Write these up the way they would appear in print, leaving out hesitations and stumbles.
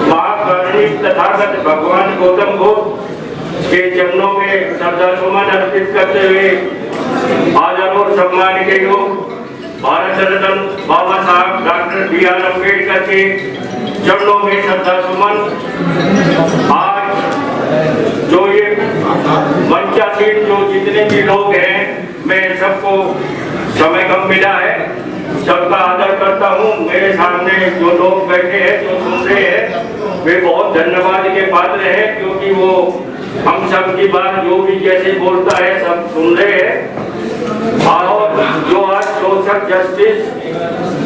महाकारुणी तथागत भगवान गौतम बुद्ध के चरणों में श्रद्धा सुमन अर्पित करते हुए आदर और सम्मान के योग भारत रत्न बाबा साहब डॉक्टर बी.आर. अम्बेडकर के चरणों में श्रद्धा सुमन। आज जो ये मंचासीन जो जितने भी लोग हैं, मैं सबको समय कम मिला है, सबका आदर करता हूँ। मेरे सामने जो लोग बैठे हैं, जो सुन रहे हैं, वे बहुत धन्यवाद के पात्र हैं, क्योंकि वो हम सब की बात जो भी जैसे बोलता है सब सुन रहे हैं। और जो आज सोशल जस्टिस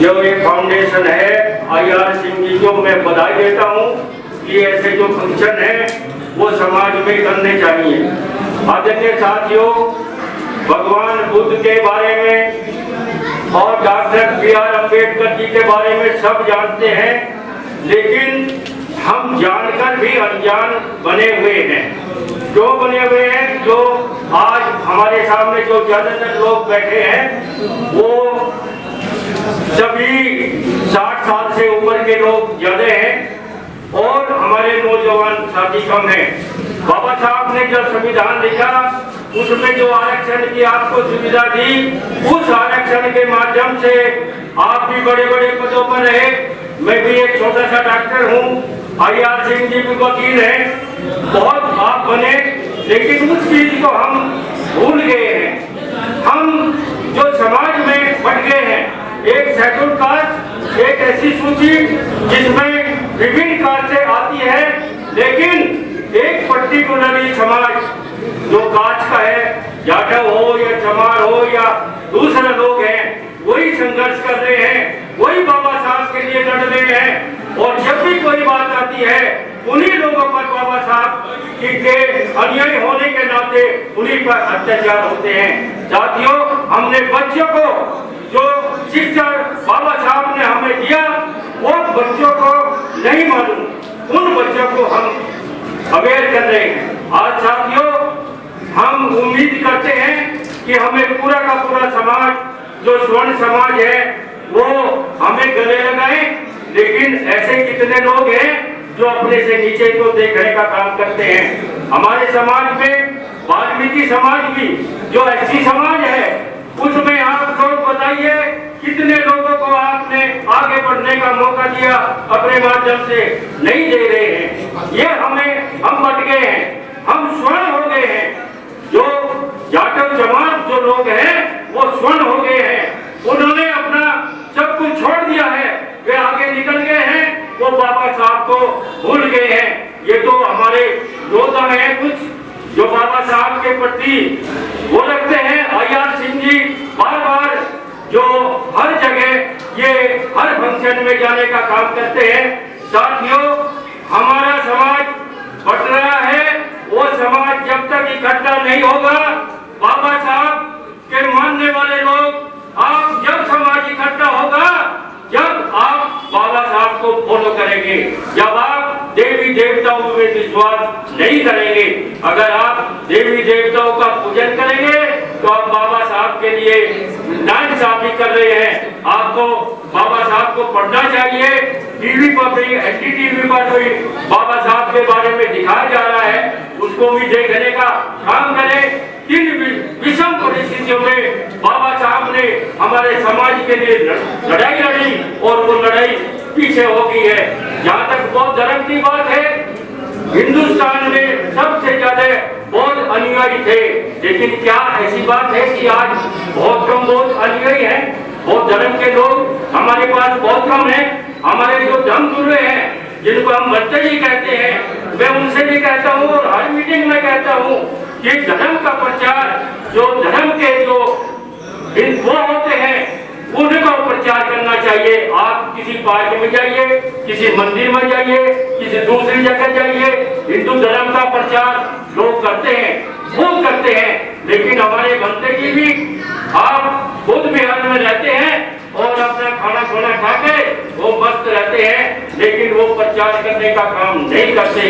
जो ये फाउंडेशन है I.R. सिंह जी को मैं बधाई देता हूँ कि ऐसे जो फंक्शन है वो समाज में करने चाहिए। आदरणीय साथियों, भगवान बुद्ध के बारे में और डॉक्टर बी.आर. अम्बेडकर जी के बारे में सब जानते हैं, लेकिन हम जानकर भी अनजान बने हुए हैं। क्यों बने हुए हैं? जो आज हमारे सामने जो ज्यादातर लोग बैठे हैं वो सभी 60 साल से ऊपर के लोग ज्यादा हैं और हमारे नौजवान साथी कम हैं। बाबा साहब ने जब संविधान लिखा उसमें जो आरक्षण की आपको सुविधा दी, उस आरक्षण के माध्यम से आप भी बड़े बड़े पदों पर रहे। मैं भी एक छोटा सा डॉक्टर हूँ, I.R. सिंह जी भी वकील हैं, बहुत आप बने, लेकिन उस चीज को हम भूल गए हैं। हम जो समाज में बट गए हैं, एक शेड्यूल कास्ट, एक ऐसी सूची जिसमें विभिन्न कास्टें आती है, लेकिन एक पर्टिकुलरली समाज जो कास्ट का है, जाटव हो या चमार हो या दूसरे लोग हैं, वही संघर्ष कर रहे हैं, वही बाबा साहब के लिए लड़ रहे हैं। और जब भी कोई बात आती है, उन्हीं लोगों पर बाबा साहब के अन्याय होने के नाते उन्हीं पर अत्याचार होते हैं। साथियों, हमने बच्चों को जो शिक्षा बाबा साहब ने हमें दिया, वो बच्चों को नहीं मालूम, उन बच्चों को हम अवेयर कर रहे हैं। आज साथियों, हम उम्मीद करते हैं कि हमें पूरा का पूरा समाज जो स्वर्ण समाज है वो हमें गले लगाए, लेकिन ऐसे कितने लोग हैं जो अपने से नीचे को देखने का काम करते हैं। हमारे समाज में वाल्मीकि समाज भी जो ऐसी समाज है, उसमें आप लोग बताइए कितने लोगों को आपने आगे बढ़ने का मौका दिया, अपने माध्यम से नहीं दे रहे हैं। ये हम बट गए हैं, हम स्वर्ण हो गए हैं। जो जाटव जमात जो लोग हैं वो स्वर्ण हो गए हैं, उन्होंने अपना सब कुछ छोड़ दिया है, वे आगे निकल गए हैं, वो बाबा साहब को भूल गए हैं। ये तो हमारे योद्धा हैं कुछ जो बाबा साहब के प्रति वो रखते हैं। I.R. सिंह जी बार बार जो हर जगह ये हर फंक्शन में जाने का काम करते हैं। साथियों, हमारा समाज बट रहा है, वो समाज जब तक इकट्ठा नहीं होगा, बाबा साहब के मानने वाले लोग, आप जब समाज इकट्ठा होगा, जब आप बाबा साहब को फॉलो करेंगे, जब आप देवी देवताओं में विश्वास नहीं करेंगे, अगर आप देवी देवताओं का पूजन करेंगे तो आप बाबा साहब के लिए नाइंसाफी कर रहे हैं। आपको बाबा साहब को पढ़ना चाहिए। टीवी पर भी, NDTV पर भी बाबा साहब के बारे में दिखाया जा रहा है, उसको भी देखने का काम करें। किन विषम परिस्थितियों में बाबा साहब ने हमारे समाज के लिए लड़ाई लड़ी और वो लड़ाई पीछे हो गई है। जहाँ तक बौद्ध धर्म की बात है, हिंदुस्तान में सबसे ज्यादा बौद्ध अनुयायी थे, लेकिन क्या ऐसी बात है कि आज बहुत कम बौद्ध अनुयायी हैं? बौद्ध धर्म के लोग हमारे पास बहुत कम हैं। हमारे जो धर्म गुरु हैं, जिनको हम बच्चे ही कहते हैं, मैं उनसे भी कहता हूँ और हर मीटिंग में कहता हूँ कि धर्म का प्रचार, जो धर्म के जो वो होते हैं, उनको प्रचार करना चाहिए। आप किसी पार्क में जाइए, किसी मंदिर में जाइए, किसी दूसरी जगह जाइए, हिंदू धर्म का प्रचार लोग करते हैं, खूब करते हैं, लेकिन हमारे बनते जी भी आप बुद्ध विहार में रहते हैं और अपना खाना खा के वो मस्त रहते हैं, लेकिन वो प्रचार करने का काम नहीं करते।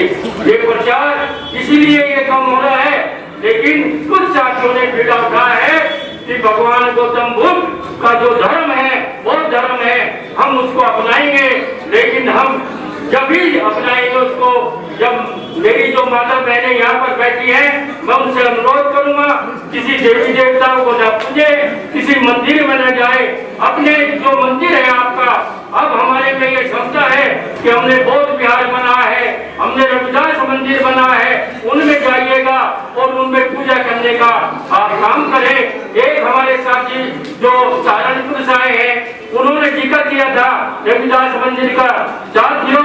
ये प्रचार इसीलिए ये कम हो रहा है, लेकिन कुछ साथियों ने पीड़ा उठाया है कि भगवान गौतम बुद्ध का जो धर्म है, वो धर्म है, हम उसको अपनाएंगे लेकिन हम जब भी अपनाएंगे उसको, जब मेरी जो माता बहनें यहाँ पर बैठी हैं, मैं उनसे अनुरोध करूंगा किसी देवी देवताओं को न पूजे, किसी मंदिर में न जाए। अपने जो मंदिर है आपका, अब हमारे में ये क्षमता है कि हमने बौद्ध विहार बना है, हमने रविदास मंदिर बना है, उनमें जाइएगा और उनमें पूजा करने का आप काम करें। एक हमारे साथी जो सहारनपुर से आए हैं, उन्होंने जिक्र किया था रविदास मंदिर का। साथियों,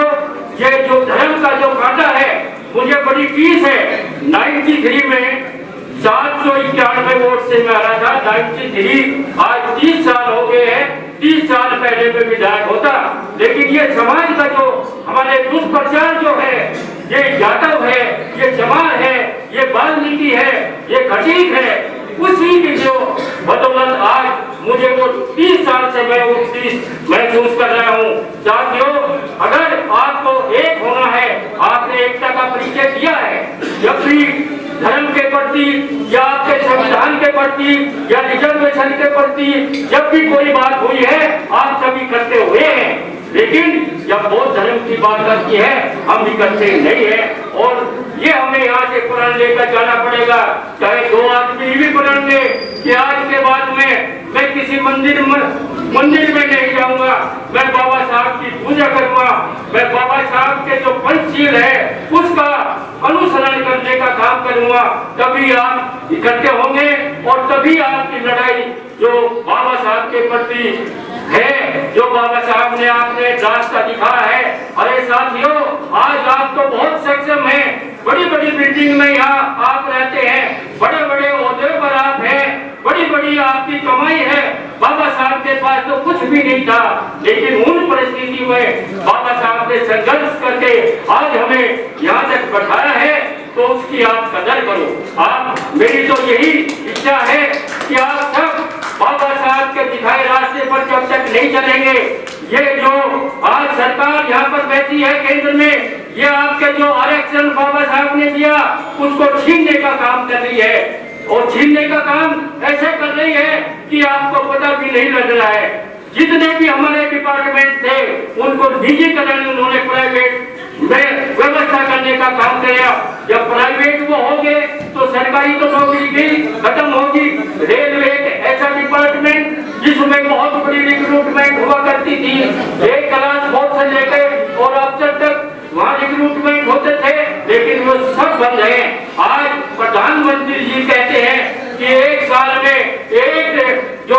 ये जो धर्म का जो कांटा है, मुझे बड़ी फीस है। 93 में 791 वोट से मैं हारा था। 93, आज 30 साल हो गए हैं। 30 साल पहले में विधायक होता, लेकिन ये समाज का जो हमारे दुष्प्रचार जो है, ये यादव है, ये जमाल है, ये वाल्मीकि है, ये खटीक है, उसी की जो बदौलत आज मुझे वो 30 साल से मैं वो चीज महसूस कर रहा हूँ। साथियों, अगर आपको एक होना है, आपने एकता का परिचय दिया है, जब भी धर्म के प्रति या आपके संविधान के प्रति या रिजर्वेशन के प्रति जब भी कोई बात हुई है, आप सभी करते हुए हैं, लेकिन जब बौद्ध धर्म की बात आती है, हम भी करते नहीं है। और ये हमें यहाँ से कुरान लेकर जाना पड़ेगा, चाहे 2 आदमी भी कुरान ले कि आज के बाद में मैं किसी मंदिर में नहीं जाऊंगा, मैं बाबा साहब की पूजा करूंगा, मैं बाबा साहब के जो पंचशील है उसका अनुसरण करने का काम करूंगा। तभी आप इकट्ठे होंगे और तभी आपकी लड़ाई जो बाबा साहब के प्रति है, जो बाबा साहब ने आपने रास्ता दिखाया है। अरे साथियों, आज आप तो बहुत सक्षम हैं, बड़ी बड़ी बिल्डिंग में यहाँ आप रहते हैं, बड़े बड़े ओहदे पर आप हैं, बड़ी बड़ी आपकी कमाई है। बाबा साहब के पास तो कुछ भी नहीं था, लेकिन उन परिस्थिति में बाबा साहब ने संघर्ष करके आज हमें यहाँ तक बढ़ाया है, तो उसकी आप कदर करो। आप, मेरी तो यही इच्छा है कि आप सब बाबा साहब के दिखाए रास्ते पर जब तक नहीं चलेंगे, ये जो आज सरकार यहाँ पर बैठी है केंद्र में, ये आपके जो आरक्षण बाबा साहब ने दिया उसको छीनने का काम कर रही है। और छीनने का काम ऐसे कर रही है कि आपको पता भी नहीं लग रहा है। जितने भी हमारे डिपार्टमेंट थे उनको निजीकरण, उन्होंने प्राइवेट में व्यवस्था करने का काम किया। जब प्राइवेट वो हो गए तो सरकारी तो नौकरी गई, खत्म होगी। रेलवे एक ऐसा डिपार्टमेंट जिसमें बहुत बड़ी रिक्रूटमेंट हुआ करती थी, 1 क्लास बोर्ड से लेकर और अफसर तक वहाँ रिक्रूटमेंट होते थे, लेकिन वो सब बंद है। आज प्रधानमंत्री जी कहते हैं कि 1 साल में एक जो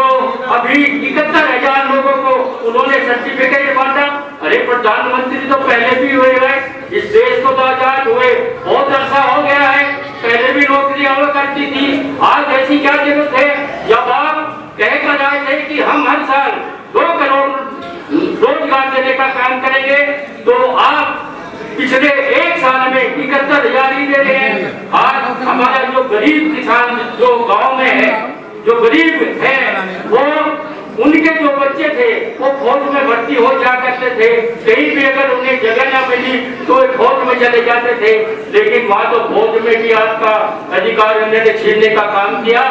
अभी 71,000 लोगों को उन्होंने सर्टिफिकेट बांटा। अरे प्रधानमंत्री तो पहले भी हुए हैं, इस देश को तो आजाद हुए बहुत अरसा हो गया है, पहले भी नौकरियां हुआ करती थी। आज ऐसी क्या जरूरत है? जब आप कहकर आए थे कि हम हर साल 2 करोड़ रोजगार देने का काम करेंगे, तो आप पिछले 1 साल में 71,000 ही दे रहे हैं। आज हमारा जो गरीब किसान जो गांव में है, जो गरीब है, वो उनके जो बच्चे थे वो फौज में भर्ती हो जा करते थे। कहीं भी अगर उन्हें जगह न मिली तो फौज में चले जाते थे, लेकिन वहाँ तो फौज में भी आपका अधिकार उन्होंने छीनने का काम किया।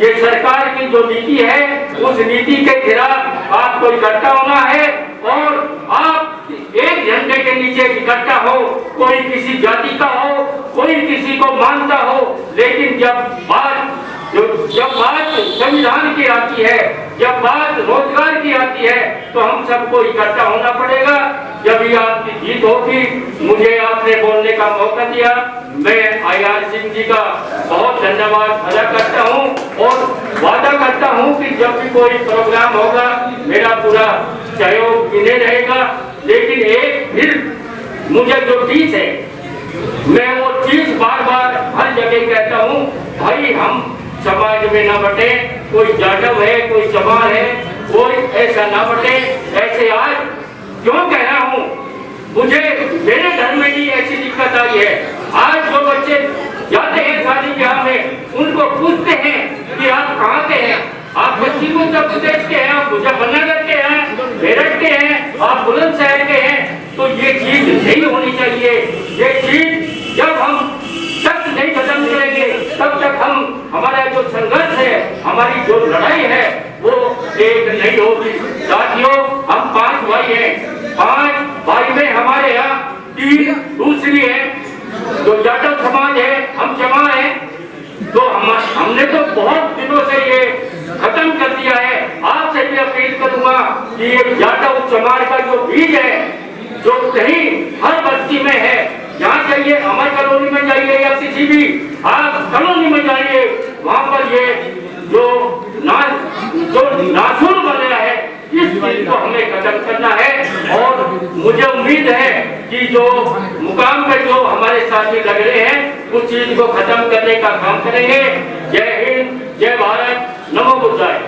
ये सरकार की जो नीति है, उस नीति के खिलाफ आपको इकट्ठा होना है और आप एक झंडे के नीचे इकट्ठा हो। कोई किसी जाति का हो, कोई किसी को मानता हो, लेकिन जब बात संविधान की आती है, जब बात रोजगार की आती है, तो हम सबको इकट्ठा होना पड़ेगा। जब ये आपकी जीत होगी, मुझे आपने बोलने का मौका दिया, मैं IR सिंह जी का बहुत धन्यवाद अदा करता हूँ और वादा करता हूँ कि जब भी कोई प्रोग्राम होगा मेरा पूरा सहयोग इन्हें रहेगा। लेकिन एक फिर मुझे जो चीज है, मैं वो चीज बार बार हर जगह कहता हूँ, भाई हम समाज में न बटे, कोई जाटव है, कोई चमार है, कोई ऐसा न बटे। ऐसे आज क्यों कह रहा हूँ, मुझे मेरे घर में ही ऐसी दिक्कत आई है। आज जो बच्चे जाते हैं शादी ब्याह में, उनको पूछते हैं कि आप कहाँ के हैं, आप पश्चिम उत्तर प्रदेश के हैं, आप मुजफ्फरनगर के हैं, मेरठ के हैं, आप बुलंदशहर के हैं, तो ये चीज नहीं होनी चाहिए। ये चीज जब हम तक नहीं खत्म करेंगे, तब तक हम हमारा जो संघर्ष है, हमारी जो लड़ाई है, वो एक नहीं होगी। साथियों, हम 5 भाई हैं, 5 भाई में हमारे यहाँ 3 दूसरी है, जो जाटव समाज है, हम जमा है। तो हमने तो बहुत दिनों से ये खत्म कर दिया है। आपसे भी अपील करूंगा कि ये जाटव चमार का जो बीज है, जो कहीं हर बस्ती में है, जहाँ जाइए, अमर कॉलोनी में जाइए या किसी भी आप कॉलोनी में जाइए, वहाँ पर ये जो नासूर बन रहा है, इस चीज को हमें खत्म करना है। और मुझे उम्मीद है कि जो मुकाम पे जो हमारे साथी लग रहे हैं, उस चीज को खत्म करने का काम करेंगे। जय हिंद, जय भारत, नमो बुद्धाय।